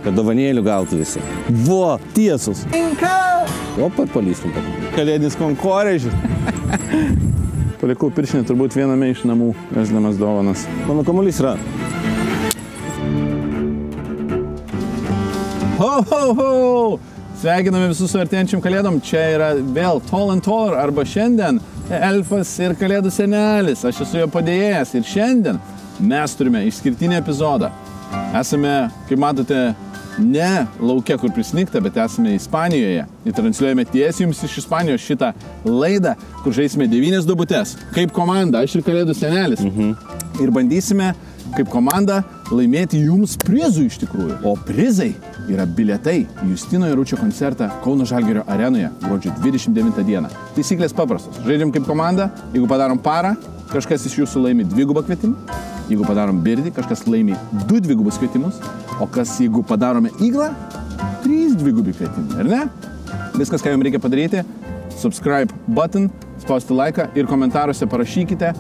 Kad dovanėlių gautų visi. Vo, tiesus. Opa, palystum. Kalėdinis konkorėžis. Palikau piršinį turbūt viename iš namų, veždamas dovanas. Mano kamuolys yra. Ho, ho, ho! Sveikiname visus su artėjančiam kalėdom. Čia yra vėl Tall and Taller arba šiandien Elfas ir Kalėdų senelis. Aš esu jo padėjėjas ir šiandien mes turime išskirtinį epizodą. Esame, kaip matote, ne lauke, kur prisnigta, bet esame Ispanijoje. Ir transliuojame tiesiai jums iš Ispanijos šitą laidą, kur žaisime 9 duobutes. Kaip komanda, aš ir Kalėdų senelis. Ir bandysime kaip komanda laimėti jums prizų iš tikrųjų. O prizai yra bilietai į Justino Jaručio koncertą Kauno Žalgirio arenoje gruodžio 29 dieną. Taisyklės paprastos. Žaidžiam kaip komanda. Jeigu padarom parą, kažkas iš jūsų laimi 2 kvietimą. Jeigu padarom birdį, kažkas laimi 2 dvigubus kvietimus. O kas, jeigu padarome iglą, 3 dvigubi kvietimai. Ar ne? Viskas, ką jums reikia padaryti, subscribe button, spausti laiką ir komentaruose parašykite,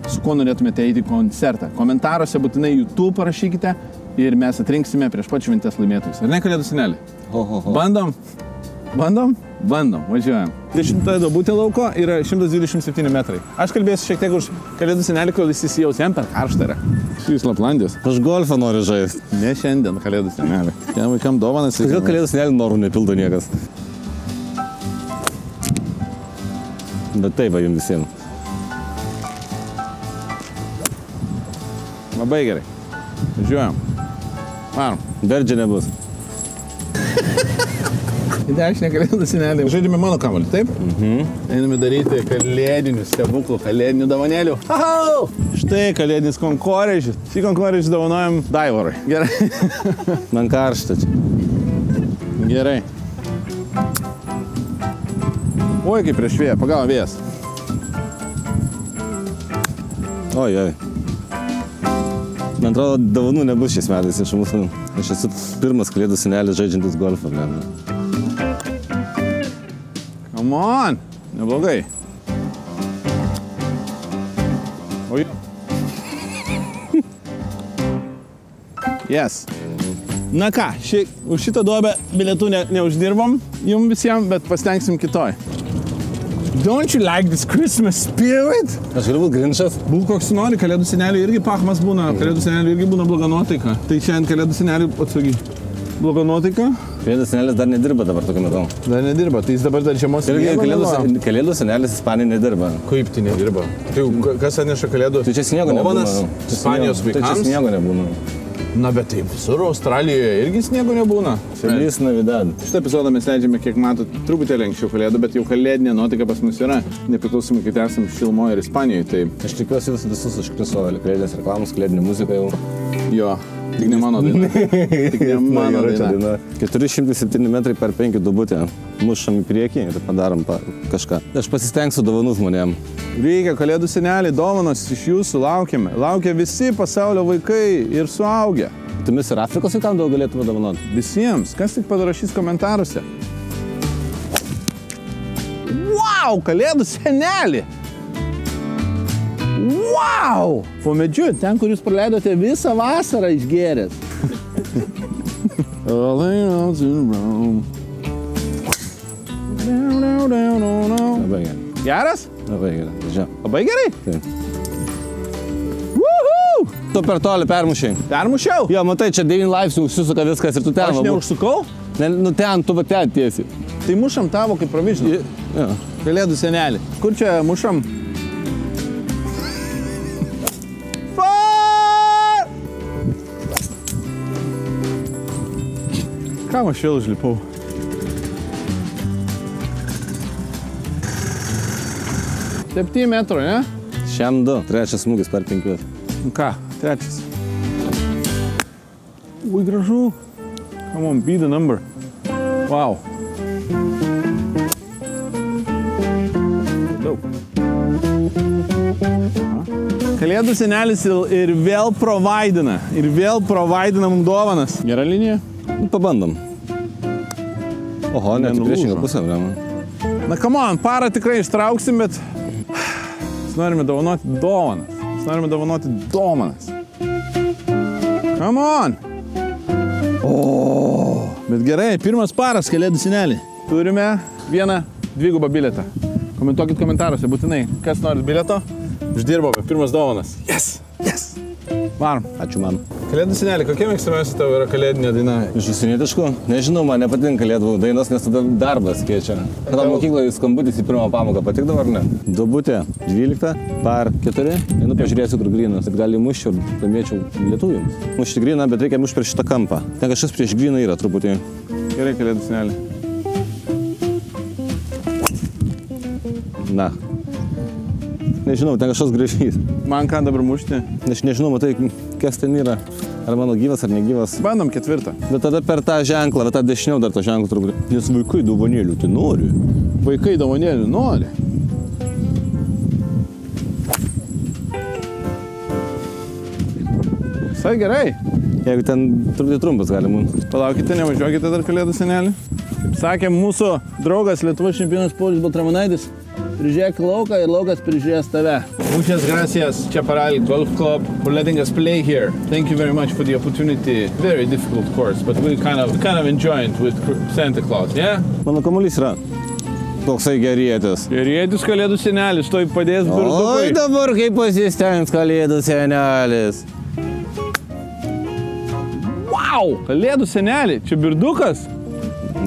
su kuo norėtumėte eiti į koncertą. Komentaruose būtinai YouTube parašykite ir mes atrinksime prieš pat šventės laimėtojus. Ar ne, Kalėdų senelį? Bandom? Bandom? Bandom. Važiuojam. 10 duobutė lauko yra 127 metrai. Aš kalbėsiu šiek tiek už Kalėdų senelį, kol jis įsijaus, jam per karštą yra. Šis Laplandijos. Aš golfą noriu žaisti. Ne šiandien Kalėdų senelį. Jam vaikam dovanas. Kodėl Kalėdų senelį norų nepildo niekas? Bet taip va jums visiems. Labai gerai. Važiuojam. Varom. Verdžia nebus. Į dešinę Kalėdų senelį. Žaidžiame mano kamuolį, taip? Einame daryti kalėdinių stebuklų, kalėdinių dovanėlių. Ahau! Štai kalėdinis konkorėžis. Šį konkorėžį dovanojam Daivorui. Gerai. Man karšta čia. Gerai. Oi, kaip prieš vėją. Pagavo vėjas. Oi. Man atrodo, dovanų nebus šiais metais iš mūsų. Aš esu pirmas Kalėdų senelis žaidžiantis golfą. Come on! Neblogai. Oi. Yes. Na ką, už šitą duobę bilietų neuždirbom jums visiems, bet pasitengsim kitoj. Don't you like this Christmas spirit? Aš galiu būt grinčas. Būk koks nori, Kalėdų seneliui irgi pachmas būna, Kalėdų seneliui irgi būna bloga nuotaika. Tai šiandien Kalėdų seneliui atsargiai. Bloga nuotaika? Kalėdų senelis dar nedirba dabar tokiu metu. Dar nedirba, tai jis dabar dar žiemos irgi Kalėdų senelis Ispanijai nedirba. Kaip tai nedirba? Tai kas atneša Kalėdų? Tai čia sniego nebūna. Ispanijos vaikams? Tai čia sniego nebūna. Na, bet taip, visur Australijoje irgi sniego nebūna. Feliz Navidad. Šitą epizodą mes leidžiame, kiek matot, truputėlį anksčiau Kalėdų, bet jau kalėdinė nuotaika pas mus yra. Nepriklausomai, kad esam Šilmoje ir Ispanijoje, tai... Aš tikiuosi visus užkriso kalėdės reklamos, kalėdinė muzika jau. Jo, tik ne mano daina. Tik ne mano daina. 407 metrai per 5 duobutę. Mušam į priekį ir padarom kažką. Aš pasistengsiu dovanų žmonėm. Reikia, Kalėdų seneliai, dovanos iš jūsų laukiame. Laukia visi pasaulio vaikai ir suaugę. Tumis ir Afrikos vaikam daug galėtume dovanoti? Visiems. Kas tik parašys komentaruose. Wow, Kalėdų senelį! Wow! Po medžiu, ten, kur jūs praleidote visą vasarą išgėręs. Labai gerai. Geras? Labai gerai. Žiūrėjau. Labai gerai? Taip. Woohoo! Tu per toli permušiai. Permušiau? Jo, matai, čia 9 laipsnių užsisuka viskas ir tu ten. Aš neužsukau? Nu ten, tu va ten tiesi. Tai mušam tavo kaip provižinį. Jo. Kalėdų senelį. Kur čia mušam? Kam aš vėl užlipau? Septyni metrų, ne? Šiam 2. Trečias smūgis per 5. Nu ką, trečias. Ui, gražu. Come on, be the number. Wow. Daug. Kalėdų senelis ir vėl provaidina. Ir vėl provaidina mums dovanas. Gera linija? Nu, pabandom. Oho, net priešingą pusę, vrema. Na, come on, parą tikrai ištrauksim, bet mes norime dovanoti dovanas. Mes norime dovanoti dovanas. Come on. O, bet gerai, pirmas paras, kalėdų senelį. Turime vieną dvigubą bilietą. Komentuokit komentaruose būtinai, kas nori bilieto. Uždirbome, pirmas dovanas. Yes, yes. Varom. Ačiū man. Kalėdų senelį, kokia mėgstamiausia tavo yra kalėdinė daina? Iš užsienietiškų? Nežinau, man nepatinka kalėdų dainos, nes tada darbas keičia. Kada mokykloje skambutis į pirmą pamoką patikdavo ar ne? Duobutė 12, par 4. Einu pažiūrėsiu, kur grynas. Gal įmuščiau ir laimėčiau lietuviams. Mušti gryną, bet reikia mušti per šitą kampą. Ten kažkas prieš gryną yra truputį. Gerai, kalėdų senelį. Na. Nežinau, ten kažkas gražys. Man ką dabar mušti? Aš nežinau, matai, kas ten yra. Ar mano gyvas, ar negyvas. Bandom 4. Bet tada per tą ženklą, bet tą dešiniau dar tą ženklą turbūt. Nes vaikai dovanėlių, tai nori. Vaikai dovanėlių nori. Visai gerai. Jeigu ten truputį trumpas gali būti. Palaukite, nevažiuokite dar kalėdų senelį. Kaip sakė mūsų draugas Lietuvos čempionas Paulius Baltramonaitis, prižiūrėk lauką ir laukas prižiūrės tave. Muchas gracias, Chaparral Golf Club, for letting us play here. Thank you very much for the opportunity. Very difficult course, but we kind of enjoy it with Santa Claus, yeah? Mano kamuolys yra toksai gerietis. Gerietis kalėdų senelis, toj padės birdukui. Oi, dabar kaip pasistengs kalėdų senelis. Wow, kalėdų senelį, čia birdukas?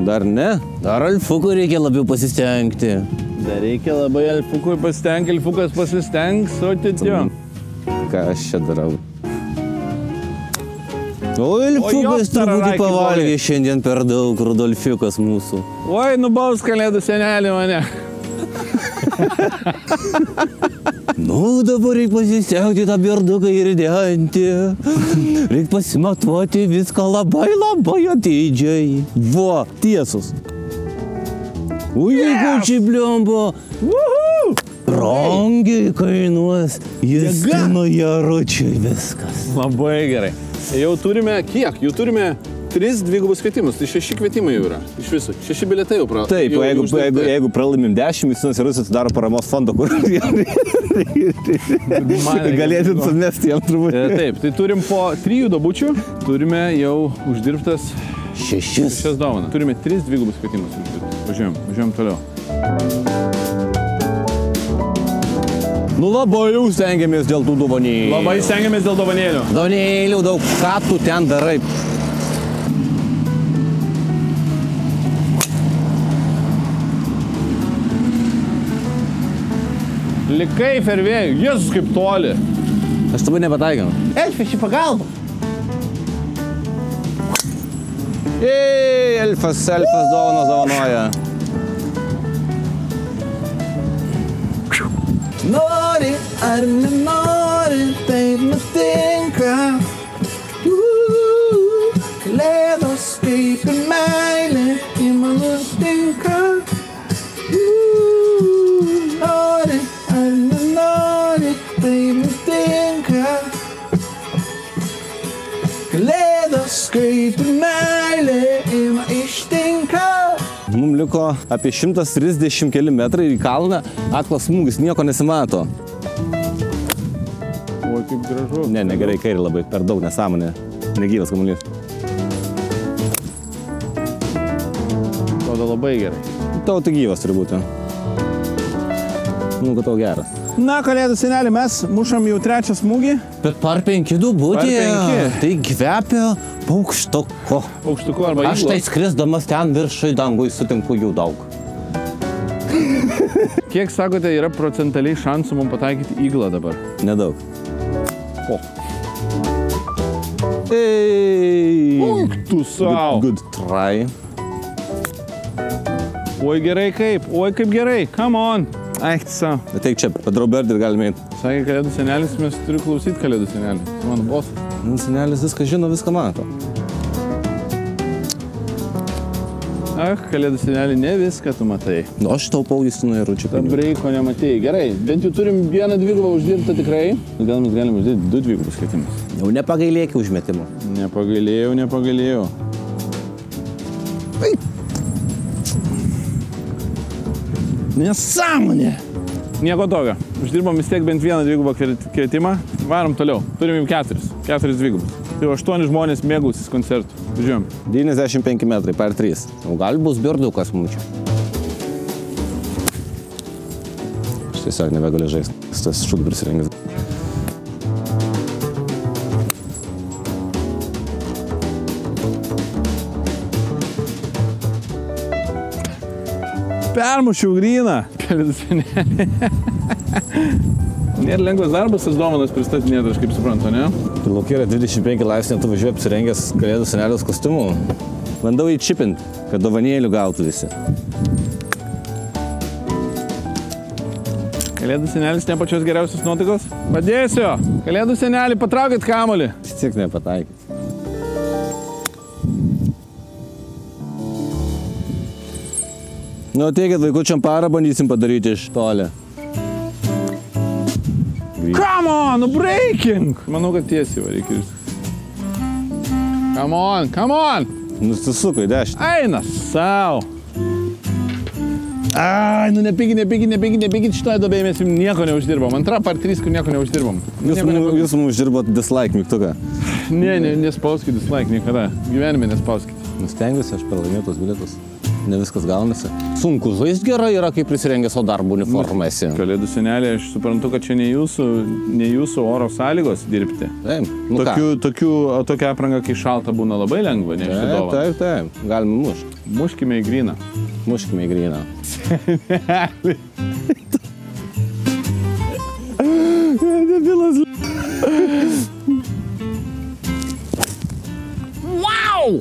Dar ne. Dar Alfukui reikia labiau pasistengti. Dar reikia labai Alfukui pasistengti, Alfukas pasistengs, o titio. Ką aš čia darau? O Alfukas truputį pavalgė šiandien per daug, Rudolfiukas mūsų. Oi, nubaus kalėdų senelį mane. Nu, dabar reikia pasistengti tą birduką ir denti. Reikia pasimatuoti viską labai atidžiai. Va, tiesus. Ui, kučiai bliombo. Brangiai kainuos. Justino Jaručiui viskas. Labai gerai. Jau turime kiek? Jau turime 3 dvigubus kvietimus, tai 6 kvietimai jau yra. Iš viso, 6 bilietai jau praėjo. Taip, jeigu pralaimim 10, Justinas Jarutis atidaro paramos fondą, kur galėtum sumesti jam turbūt. Taip, tai turim po 3 duobučių, turime jau uždirbtas 6 dovanas. Turime 3 dvigubus kvietimus uždirbti. Važiuojam toliau. Nu labai jau stengiamės dėl tų dovanėlių. Labai stengiamės dėl dovanėlių. Dovanėlių daug, ką tu ten darai? Likai fervėjų, Jėzus kaip toli. Aš tavai nepataikiau. Elfas į pagalbą. Ei, elfas dovanoja. Nori ar nenori, taip nutinka. Kalėdos kaip ir meilė, į man nutinka. Nori ar nenori, taip nutinka. Kalėdos kaip ir meilė, į man ištinka. Mums liko apie 130 keli metrai į kalną, aklas smūgis, nieko nesimato. O, kaip gražu. Ne, negerai, kairį labai, per daug nesąmonė. Negyvas kamuolys. Atrodo labai gerai. Tavo tai gyvas turi būti. Nu, kad tau geras. Na, kalėdų senelį, mes mušam jau 3 smūgį. Bet par 5 duobutė, tai kvepia paukštuku. Paukštuku arba įglos. Aš tai skrisdamas ten viršai dangui sutinku jų daug. Kiek, sakote, yra procentaliai šansų mums pataikyti įglą dabar? Nedaug. O. Ei! Tu savo. Good try. Oi gerai kaip, oi kaip gerai, come on. Eik, savo. Ateik čia, padarau berdį ir galime eiti. Sakė kalėdų senelis, mes turiu klausyti kalėdų senelį. Mano bosas. Senelis viską žino, viską mato. Ach, kalėdų senelį, ne viską tu matai. Nu, aš taupau Justino Jaručio. Tam breiko nematėjai. Gerai, bent jau turim 1 dvigubą uždirbtą tikrai. Gal mes galime uždirbti 2 dvigubus kvietimus. Jau nepagailėki užmetimo. Nepagailėjau. Nesąmonė! Nieko tokio. Uždirbom vis tiek bent 1 dvigubą kvietimą. Varom toliau. Turim jau 4 dvigubus. Tai 8 žmonės mėgausis koncertų. Žiūrėjom. 95 metrai per 3. O gal bus birdukas mūčių. Aš tiesiog nebegaliu žaisti. Tas šūd prisirengęs. Permušiau gryną. Nėra lengvas darbas, tas dovanas pristatinėti, aš kaip suprantu, ne? Laukia yra 25 laipsnių, tu važiuoji apsirengęs kalėdų senelės kostiumų. Bandau įčipinti, kad dovanėlių gautų visi. Kalėdų senelis ne pačios geriausios nuotaikos? Padėsiu! Kalėdų senelį, patraukit kamuolį! Tik nepataikys. Nu, teikit vaikučiam parą, bandysim padaryti iš toli. Come on, breaking! Manau, kad tiesiai va reikia. Come on, come on! Nusisuko į dešinę. Eina sau! Ai, nu nepykit, šitoje dobėje mes jums nieko neuždirbom. Antra par 3, kur nieko neuždirbom. Jūs mums uždirbot dislike mygtuką. Ne, nespauskit dislike niekada. Gyvenime nespauskit. Nustengiuosi, aš pralaimėjau tos bilietus. Ne viskas gaunasi. Sunku žaisti gerai yra, kai prisirengęs savo darbo uniformą esi. Kalėdų senelė, aš suprantu, kad čia ne jūsų oro sąlygos dirbti. Taip. Nu tokia apranga, kai šalta būna labai lengva, nešti dovaną. Taip. Galime mušti. Muškime į gryną. Muškime į gryną. Senelį. Debilas. Wow!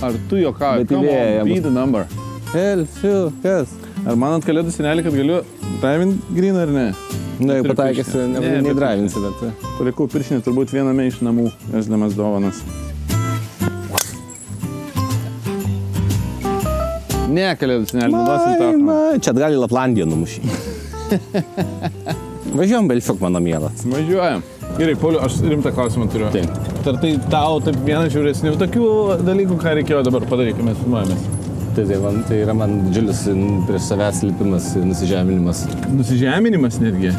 Ar tu jokauji? Come on, be the number. Elfiu, kas? Ar manot kalėdų senelį, kad galiu drivint gryną ar ne? Na, jau pataikysi, nei drivinsi, bet... Palikau piršinį turbūt viename iš namų, esdamas dovanas. Ne, kalėdų senelį, nuduosim tau. Čia atgal į Laplandiją numušį. Važiuojam, Belfiuk, mano mielas. Važiuojam. Gerai, Pauliu, aš rimtą klausimą turiu. Taip. Ar tai tau taip vienas žiūresnių tokių dalykų, ką reikėjo dabar padaryti, kai mes filmuojamės? Tai yra man didžiulis prieš savęs lipimas, nusižeminimas. Nusižeminimas netgi?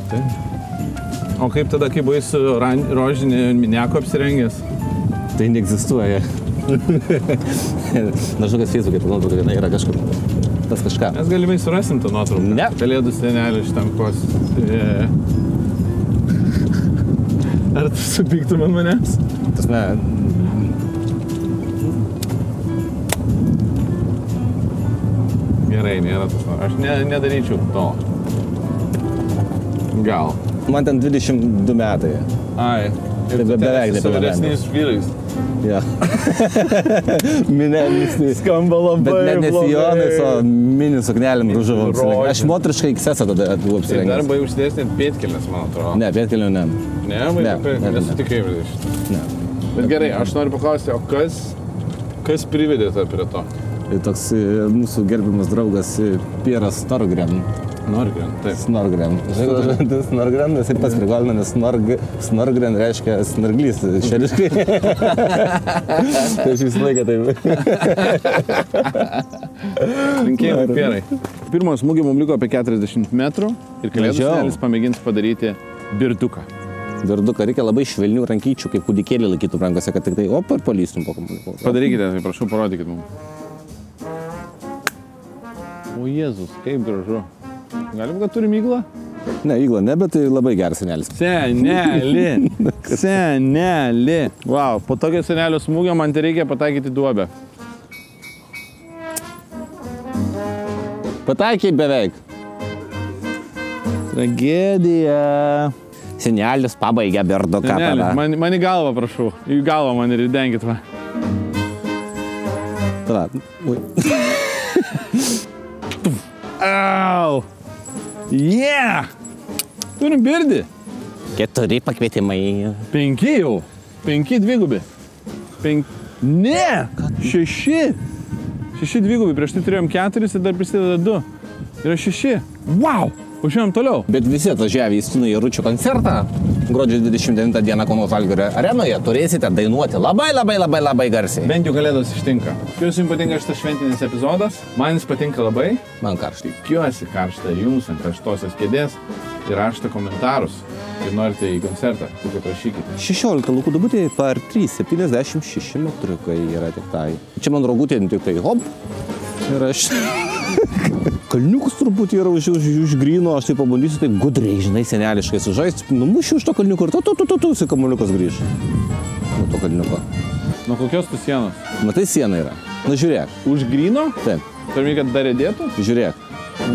Taip. O kaip tada, kai buvai su rožinį miniako apsirengęs? Tai neegzistuoja. Nežinau, kas Facebook'e nuotrauka viena yra kažkur. Tas kažką. Mes galimai surasim tą nuotrauką. Ne. Kalėdų senelį šitam kos. Ar tu supyktum ant manęs? Tasme... Gerai, nėra tas. Aš nedaryčiau to. Gal. Man ten 22 metai. Ai. Tai beveik nepilnametis. Vyresniais vyrais. Ja. Minėlis. Skamba labai. Bet net nesijonais, o mini suknelėm ružavom apsirengęs. Aš motriškai XS tada buvau apsirengęs. Tai dar buvai užsidėsnėt pėtkelnes, man atrodo. Ne, pėtkelių ne. Ne, nesutikai šitą. Ne. Bet gerai, aš noriu paklausti, o kas privedė tą prie to? Toks mūsų gerbiamas draugas Pieras Snorgren. Snorgren, taip. Snorgren. Snorgren, jisai pats prigolina, nes Snorgren reiškia snarglys švediškai. Tai aš visą laiką taip. Linkėjimai, Pierai. Pirmo smūgio mums liko apie 40 metrų ir kalėdų senelis pamėgins padaryti birduką. Birduką reikia labai švelnių rankyčių, kaip kūdikėlį laikytų rankose, kad tik tai op ir palystum po kamuoliuko. Padarykite, tai prašau, parodykit mums. O Jėzus, kaip gražu. Galim, kad turim įglą? Ne, įglą ne, bet tai labai geras senelis. Seneli! Seneli! Wow, po tokio senelio smūgio man tai reikia pataikyti duobę. Pataikiai beveik. Tragedija. Senelis pabaigė birduką. Seneli, man į galvą prašau. Į galvą man ir įdenkit va. Tada. Ui. Au! Yeah! Turim birdį. 4 pakvietimai. 5 jau. 5 dvigubi. Ne! 6. 6 dvigubi. Prieš tai turėjom 4 ir dar prisideda 2. Yra 6. Wow! Važiuojam toliau. Bet visi atvažiavę į Stino Jaručio koncertą gruodžio 29 dieną Kauno Žalgirio arenoje turėsite dainuoti labai garsiai. Bent jau kalėdos ištinka. Tikiuosi jums patinka šitas šventinis epizodas. Man jis patinka labai. Man karšta. Tikiuosi karšta ir jums ant karštosios kėdės ir rašta komentarus. ir norite į koncertą, tik aprašykite. 16 laukų dubutė par 3,76 metriukai yra tik tai. Čia man rogutė tik tai hop. Ir aš... Kalniukus truputį yra už gryno, aš tai pabandysiu taip gudriai, žinai, seneliškai sužaisti. Numušiu už to kalniuko ir tu kamuoliukas grįž. Nuo to kalniuko. Nuo kokios tu sienos? Matai, siena yra. Na, žiūrėk. Už gryno? Taip. Turime, kad dar įdėtų? Žiūrėk.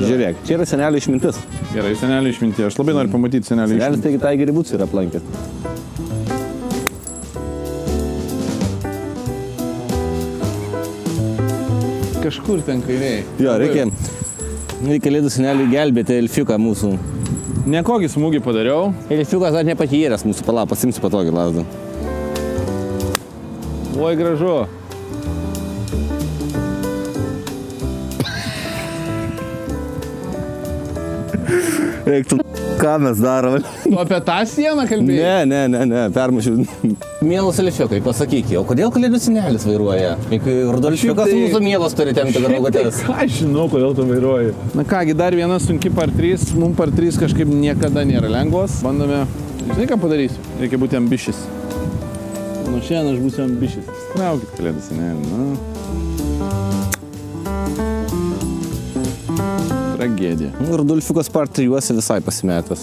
Žiūrėk. Čia yra senelio išmintis. Gerai, senelio išmintis. Aš labai noriu pamatyti senelio išmintis. Senelis taigi Tigerį Woods yra aplankęs. Kažkur ten kairiai. Jo, reikia Kalėdų seneliui gelbėti elfiuką mūsų. Nekokį smūgį padariau. Elfiukas dar nepatyręs mūsų, pala, pasimsiu patogį lasdą. Oi, gražu. Reiktų, ką mes darom. Tu apie tą sieną kalbėjai? Ne, permušiu. Mielas elfiukai, pasakyk, o kodėl Kalėdų senelis vairuoja? Rudolfiukas mūsų mielas turi tempti rogutes. Aš žinau, kodėl tu vairuoji. Na kągi, dar viena sunki par 3. Mums par 3 kažkaip niekada nėra lengvos. Bandome, žinai ką padarysiu? Reikia būti ambišis. Nuo šiandien aš būsiu ambišis. Traukit Kalėdų senelį, na. Tragedija. Rudolfiukas par 3 visai pasimetęs.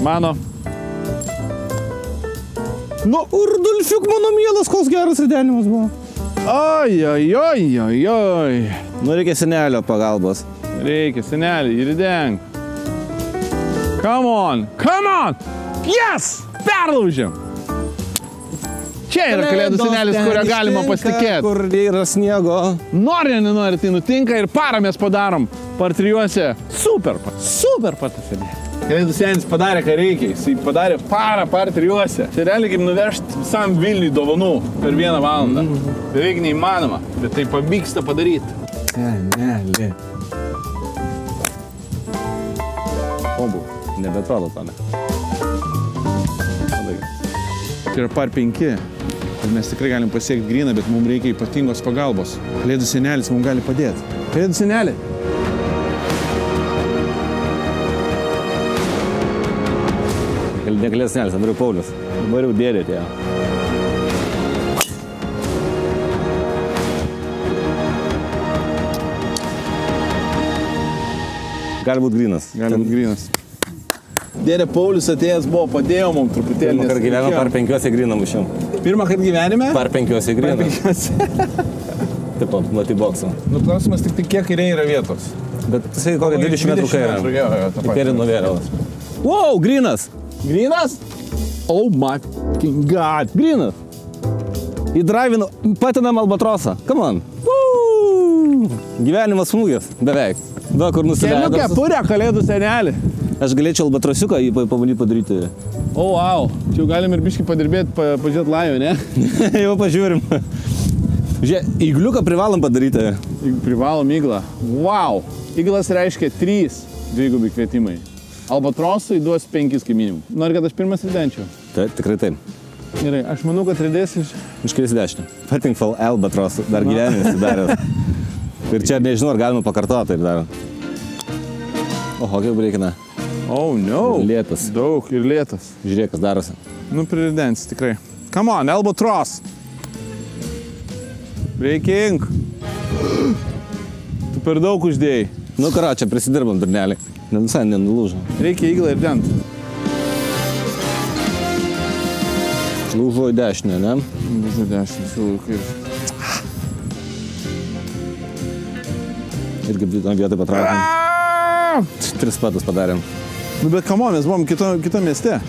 Mano. Nu, Rudolfiuk, mano mielas, koks geras ridenimas buvo. Oi. Nu, reikia senelio pagalbos. Reikia, senelį, įrideng. Come on! Yes! Perlaužėm! Čia yra Kalėdų senelis, kurio galima pasitikėti. Kur yra sniego. Nori, nenori, tai nutinka ir parą mes padarom. Par 3. Super patasenė. Kalėdų senelis padarė, ką reikia. Jis padarė parą par 3. Tai realiai kaip nuvežti visam Vilniui dovanų per 1 valandą. Beveik neįmanoma, bet tai pavyksta padaryti. Senelį. Obu, nebetrodo to, ne? Tai yra par 5. Mes tikrai galim pasiekti gryną, bet mums reikia ypatingos pagalbos. Kalėdų senelis mums gali padėti. Kalėdų senelį. Ne Kalėdų senelis, Andriu Paulius. Dabar jau dėlė tie. Gali būti grynas. Dėdė Paulius atėjęs buvo, padėjo mums truputėlį. Pirmą kartą gyvenimo par 5 gryną mušiau. Pirmą kartą gyvenime? Par 5 gryną. Taip, nuoti boksą. Nu, klausimas tik kiek kairiai yra vietos. Bet jisai kokią 20 metrų kairę. Kairį nuvėrialas. Wow, grynas! Grynas? Oh my fucking god. Grynas. Įdraivinu, patinam albatrosą. Come on. Gyvenimas smūgis, beveik. Da, kur nusileido. Keliu kepurę Kalėdų senelį. Aš galėčiau albatrosiuką jį pabandyti padaryti. O, wow. Čia jau galim ir biškį padirbėti, pažiūrėti lajų, ne? Jau pažiūrim. Žiūrėk, igliuką privalom padaryti. Privalom iglą. Wow. Iglas reiškia 3 dvigubi kvietimai. Albatrosui duos 5 kaip minimum. Nori, kad aš pirmas ridenčiau? Taip, tikrai taip. Gerai, aš manau, kad ridės iš... Iškris dešinę. Patingful albatrosų. Dar gyvenimas įdaręs. Ir čia nežinau, ar galima pakartoti ir dar. Oho, kaip reikina. Oh, no. Lėtas. Daug ir lėtas. Žiūrėk, kas darosi. Nu, priridens, tikrai. Come on, albatros. Breaking. Tu per daug uždėjai. Nu, karo, čia prisidirbam durnelį. Visai nenulūžo. Reikia iglą ir dent. Lūžo į dešinę, ne? Lūžo į dešinę, siūlau ir... Irgi vietoj patraukim. 3 patus padarėm. Nu, bet come on, mes buvom kitą mieste.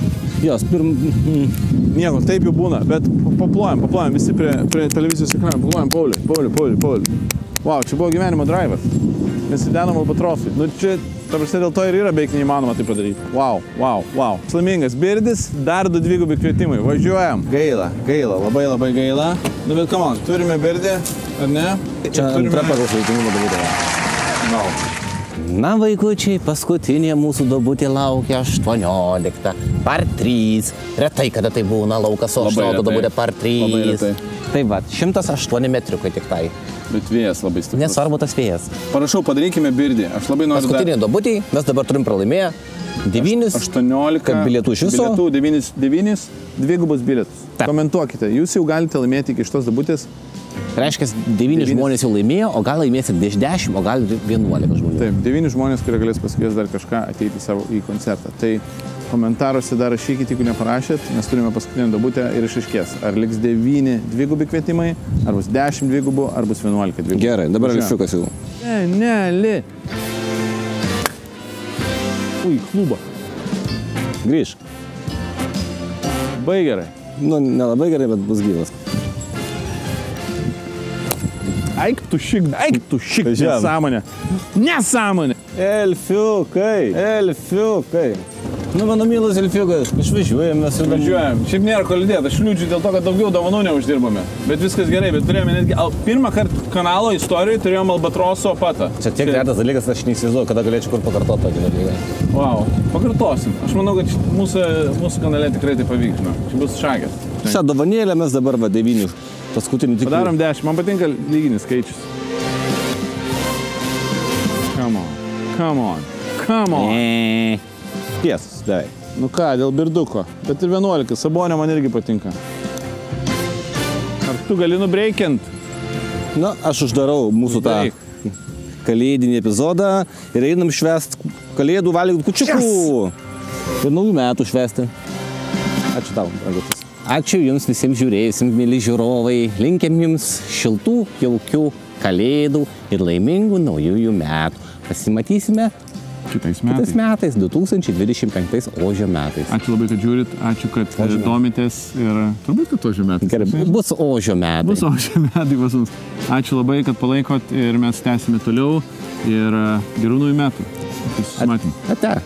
Jos, Nieko, taip jau būna, bet paplojam, visi prie televizijos ekrano, paplojam, Pauliui. Wow, čia buvo gyvenimo drivas. Mes įdenom albatrosui. Nu, čia, ta prasme, dėl to ir yra beveik neįmanoma tai padaryti. Wow. Slaimingas birdis, dar 2 dvigubi kvietimai. Važiuojam. Gaila, labai gaila. Nu, bet come on, turime birdį, ar ne? čia antra pagal sveikinumo dalyką. No. Na, vaikučiai, paskutinė mūsų duobutė laukia 18, par 3. Retai, kada tai būna laukas, o 18 duobutė par 3. Tai va, 108 metriukai tik tai. Bet vėjas labai stiprus. Nesvarbu tas vėjas. Parašau, padarykime birdį. Aš labai noriu... Paskutinė duobutė, mes dabar turim pralaimėję 9, 18 bilietų iš viso. Bilietų 9, dvigubus bilietus. Komentuokite, jūs jau galite laimėti iki šitos duobutės. Reiškia, 9 žmonės jau laimėjo, o gal laimėsit 10, o gal 11 žmonių. Taip, 9 žmonės, kurie galės pasikviesti dar kažką ateiti į koncertą. Tai komentaruose dar rašykite, jeigu neparašėt, mes turime paskutinę duobutę ir išaiškės. Ar liks 9 dvigubi kvietimai, ar bus 10 dvigubų, ar bus 11 dvigubų. Gerai, dabar Alfiukas jau. Ne. Ui, klubą. Grįžk. Bai gerai. Nu, nelabai gerai, bet bus gyvas. Eik tu šik, nesąmonė. Nesąmonė. Elfiukai. Nu, mano mylas Elfiukas, išvažiuojame. Važiuojam. Šiaip nėra ko liūdėti, aš liūdžiu dėl to, kad daugiau dovanų neuždirbame. Bet viskas gerai, bet turėjome netgi... Pirmą kartą kanalo istorijoje turėjome albatroso patą. Čia tiek retas dalykas, aš neįsivaizduoju, kada galėčiau kur pakartoti tokį dalyką. Wow, pakartosim. Aš manau, kad mūsų kanale tikrai tai pavyks. Čia bus šakės. Šią dovanėlę mes dabar 9 paskutinį tik. Padarom 10, man patinka lyginis skaičius. Come on. Tiesas, beveik. Nu ką, dėl birduko. Bet ir 11, Sabonio man irgi patinka. Ar tu gali nubreikint? Na, aš uždarau mūsų tą kalėdinį epizodą ir einam švęst kalėdų valgyti kučiukų. Ir naujų metų švęsti. Ačiū tau, Agutis. Ačiū jums visiems žiūrėjusiems, mėly žiūrovai. Linkim jums šiltų, jaukių kalėdų ir laimingų naujųjų metų. Pasimatysime kitais metais, 2025 ožio metais. Ačiū labai, kad žiūrit, ačiū, kad domitės ir turbūt, kad ožio metais. Gerai, bus ožio metai. Bus ožio metai pas mus. Ačiū labai, kad palaikot ir mes tęsime toliau ir gerų naujų metų. Susimatym. Ate.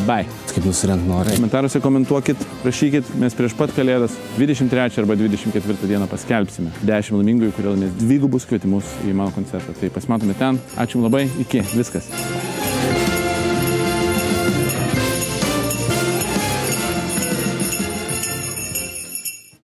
Bye. Kaip jūs surent norai. Komentaruose komentuokit, rašykit, mes prieš pat kalėdas 23 arba 24 dieną paskelbsime 10 laimingųjų, kurie laimės dvigubus kvietimus į mano koncertą. Tai pasimatome ten. Ačiū labai, iki, viskas.